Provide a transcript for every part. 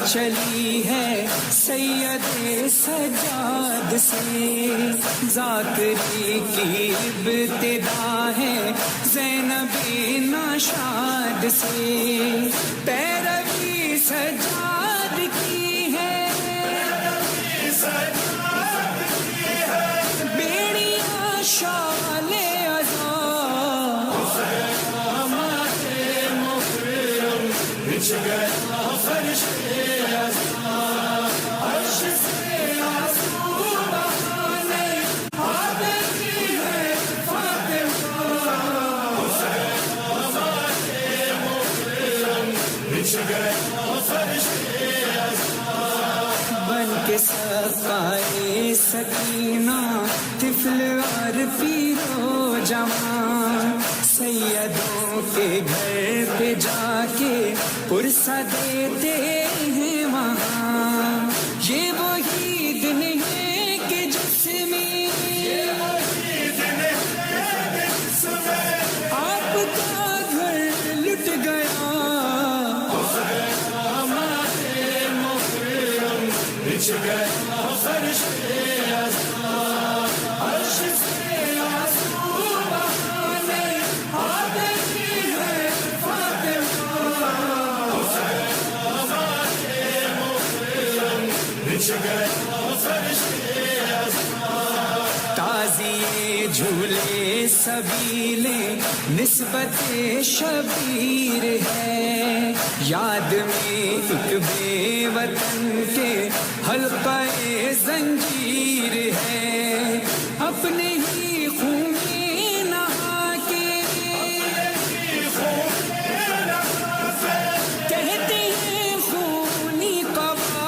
چلی ہے سید سجاد سے، ذاکری کی ابتدا ہے زینب ناشاد سے، پیروی سجاد کی ہے بیڑیاں شال ازاں، بچھ گیا فرش عرش سے آنسو بہانے آتی ہے فاطمہ، بچھ گیا فرش بن کے سقائے سکینہ طفل اور پیرو جوان، سیدوں کے گھر پہ جا کے پرسہ دیتے ہیں وہاں، یہ وہی دن ہے کہ جس میں آپ کا گھر لٹ گیا، بچھ گیا فرش عرش سے آنسو بہانے آتی ہے فاطمہ، بچھ گیا فرش تازیے جھولے سبیلے نسبت شبیر ہے، یاد میں ایک بے وطن کے حلقہ زنجیر ہے، اپنے ہی خون میں نہا کے کہتے ہیں خونی قبا،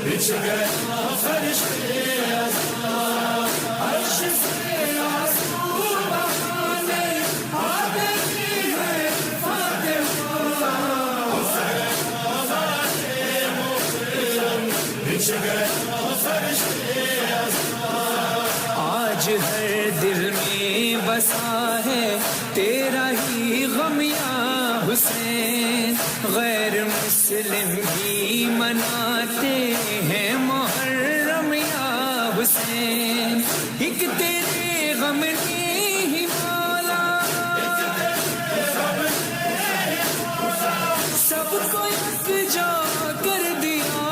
بچھ گیا فرش عرش سے آنسو بہانے آتی ہے فاطمہ، بچھ گیا فرش آج ہر دل میں بسا ہے تیرا ہی غم یا حسین، غیر مسلم بھی مناتے ہیں محرم یا حسین، ایک تیرے غم نے ہی مولا سب کو یکجا کر دیا،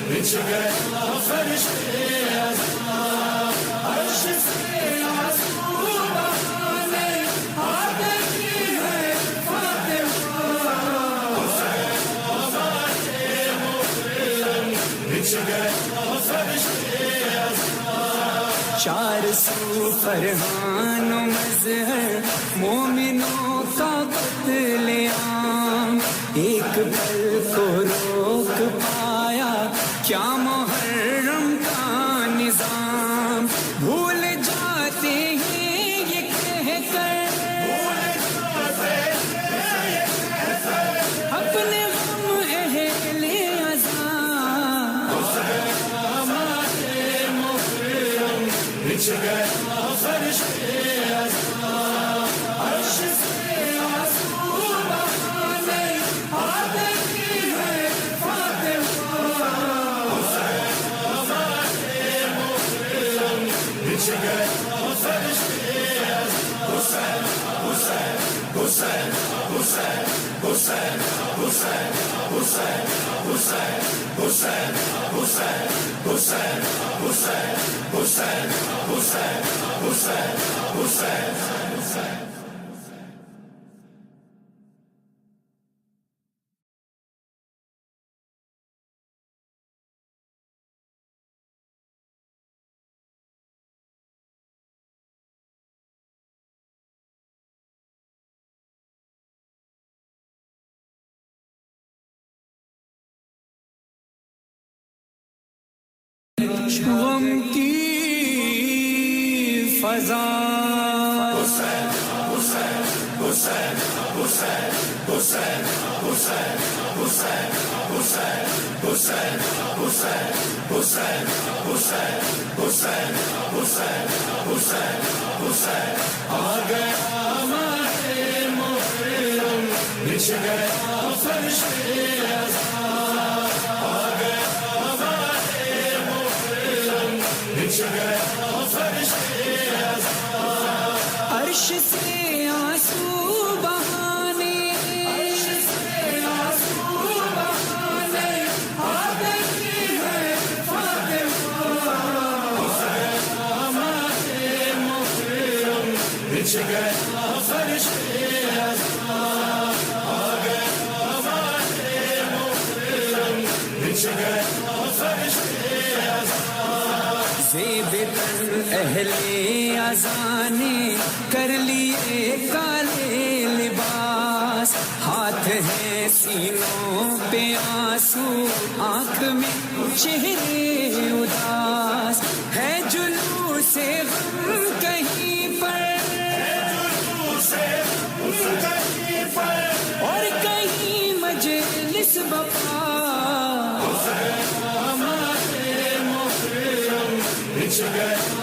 بچھ گیا فرش عرش سے آنسو بہانے آتی ہے فاطمہ، بچھ گیا فرش چار سو فرحان و مظہر مومنوں کا قتل عام، ایک پل کو روک پایا کیا محرم کا نظام، بھول جاتے ہیں یہ کہہ کر اپنے غم اہل عزاں، بچھ گیا فرش عرش سے آنسو بہانے آتی ہے فاطمہ، بچھ گیا فرش حسین حسین حسین حسین حسین حسین حسین حسین حسین حسین حسین حسین حسین حسین حسین حسین غم کی فضا حسین حسین حسین حسین حسین حسین حسین حسین حسین حسین حسین حسین حسین حسین حسین عرش سے آنسو بہانے آ گئی ہے فاطمہ بچھ گیا فرش زیب تن اہل اذان کر لیے کالے لباس ہاتھ ہے سینوں پہ آنسو آنکھ میں چہرے اداس ہے جلوس غم کہیں پر اور کہیں مجلس بپا بچھ گیا